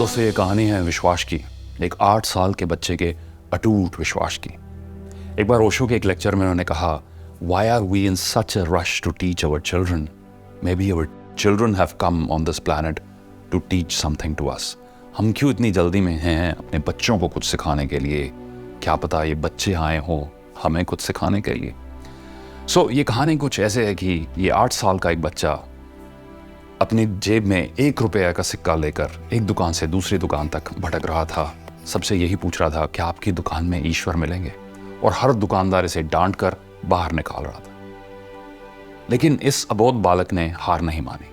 दोस्तों, ये कहानी है विश्वास की, एक 8 साल के बच्चे के अटूट विश्वास की। एक बार ओशो के एक लेक्चर में उन्होंने कहा, why are we in such a rush to teach our children? Maybe our children have come on this planet to teach something to us. हम क्यों इतनी जल्दी में हैं अपने बच्चों को कुछ सिखाने के लिए? क्या पता ये बच्चे आए हों हमें कुछ सिखाने के लिए। ये कहानी कुछ ऐसे है कि ये 8 साल का एक बच्चा अपनी जेब में 1 रुपये का सिक्का लेकर एक दुकान से दूसरी दुकान तक भटक रहा था। सबसे यही पूछ रहा था, क्या आपकी दुकान में ईश्वर मिलेंगे? और हर दुकानदार इसे डांट कर बाहर निकाल रहा था। लेकिन इस अबोध बालक ने हार नहीं मानी।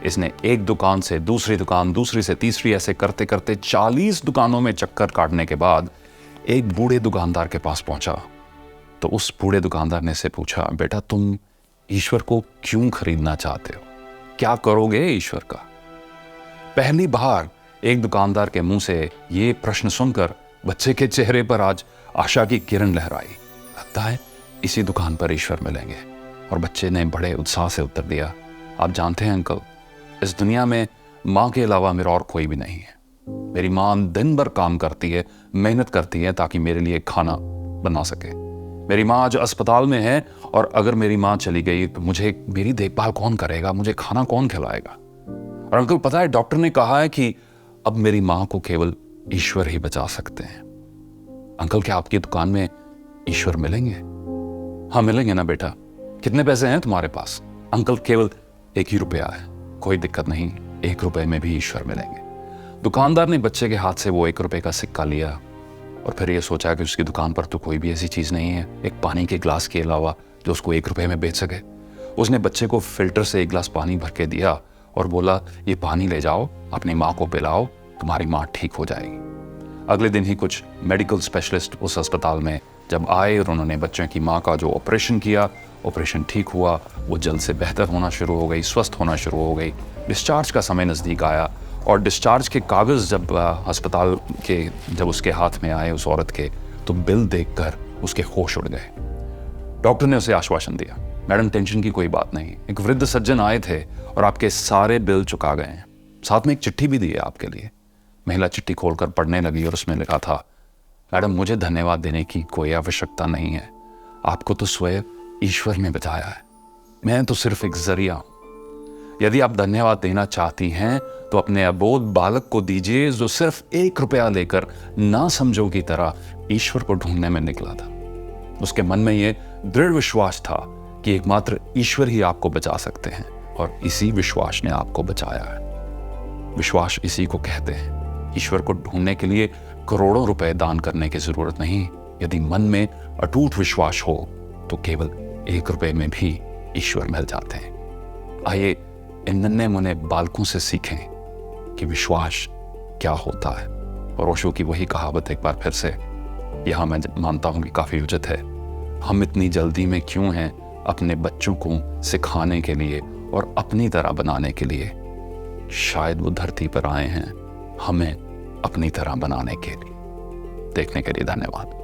इसने एक दुकान से दूसरी दुकान, दूसरी से तीसरी, ऐसे करते करते 40 दुकानों में चक्कर काटने के बाद एक बूढ़े दुकानदार के पास पहुंचा। तो उस बूढ़े दुकानदार ने से पूछा, बेटा तुम ईश्वर को क्यों खरीदना चाहते हो? क्या करोगे ईश्वर का? पहली बार एक दुकानदार के मुंह से ये प्रश्न सुनकर बच्चे के चेहरे पर आज आशा की किरण लहराई। लगता है इसी दुकान पर ईश्वर मिलेंगे। और बच्चे ने बड़े उत्साह से उत्तर दिया, आप जानते हैं अंकल, इस दुनिया में माँ के अलावा मेरा और कोई भी नहीं है। मेरी माँ दिन भर काम करती है, मेहनत करती है ताकि मेरे लिए खाना बना सके। मेरी माँ आज अस्पताल में है और अगर मेरी माँ चली गई तो मुझे मेरी देखभाल कौन करेगा? मुझे खाना कौन खिलाएगा? और अंकल पता है, डॉक्टर ने कहा है कि अब मेरी माँ को केवल ईश्वर ही बचा सकते हैं। अंकल क्या आपकी दुकान में ईश्वर मिलेंगे? हाँ मिलेंगे ना बेटा। कितने पैसे हैं तुम्हारे पास? अंकल केवल 1 ही रुपया है। कोई दिक्कत नहीं, 1 रुपये में भी ईश्वर मिलेंगे। दुकानदार ने बच्चे के हाथ से वो 1 रुपये का सिक्का लिया और फिर ये सोचा कि उसकी दुकान पर तो कोई भी ऐसी चीज़ नहीं है एक पानी के ग्लास के अलावा जो उसको 1 रुपये में बेच सके। उसने बच्चे को फिल्टर से 1 गिलास पानी भर के दिया और बोला, ये पानी ले जाओ, अपनी माँ को पिलाओ, तुम्हारी माँ ठीक हो जाएगी। अगले दिन ही कुछ मेडिकल स्पेशलिस्ट उस अस्पताल में जब आए और उन्होंने बच्चे की माँ का जो ऑपरेशन किया, ऑपरेशन ठीक हुआ, वो जल्द से बेहतर होना शुरू हो गई, स्वस्थ होना शुरू हो गई। डिस्चार्ज का समय नज़दीक आया और डिस्चार्ज के कागज़ जब अस्पताल के जब उसके हाथ में आए उस औरत के, तो बिल देखकर उसके होश उड़ गए। डॉक्टर ने उसे आश्वासन दिया, मैडम टेंशन की कोई बात नहीं, एक वृद्ध सज्जन आए थे और आपके सारे बिल चुका गए हैं। साथ में एक चिट्ठी भी दी है आपके लिए। महिला चिट्ठी खोलकर पढ़ने लगी और उसमें लिखा था, मैडम मुझे धन्यवाद देने की कोई आवश्यकता नहीं है, आपको तो स्वयं ईश्वर ने बचाया है, मैं तो सिर्फ एक जरिया हूं। यदि आप धन्यवाद देना चाहती हैं तो अपने अबोध बालक को दीजिए जो सिर्फ 1 रुपया लेकर ना समझो की तरह ईश्वर को ढूंढने में निकला था। उसके मन में यह दृढ़ विश्वास था कि एकमात्र ईश्वर ही आपको बचा सकते हैं और इसी विश्वास ने आपको बचाया है। विश्वास इसी को कहते हैं। ईश्वर को ढूंढने के लिए करोड़ों रुपए दान करने की जरूरत नहीं। यदि मन में अटूट विश्वास हो तो केवल 1 रुपये में भी ईश्वर मिल जाते हैं। आइए इन नन्हे मुन्ने बालकों से सीखें कि विश्वास क्या होता है। और ओशो की वही कहावत एक बार फिर से यहाँ मैं मानता हूँ कि काफ़ी उचित है। हम इतनी जल्दी में क्यों हैं अपने बच्चों को सिखाने के लिए और अपनी तरह बनाने के लिए? शायद वो धरती पर आए हैं हमें अपनी तरह बनाने के लिए। देखने के लिए धन्यवाद।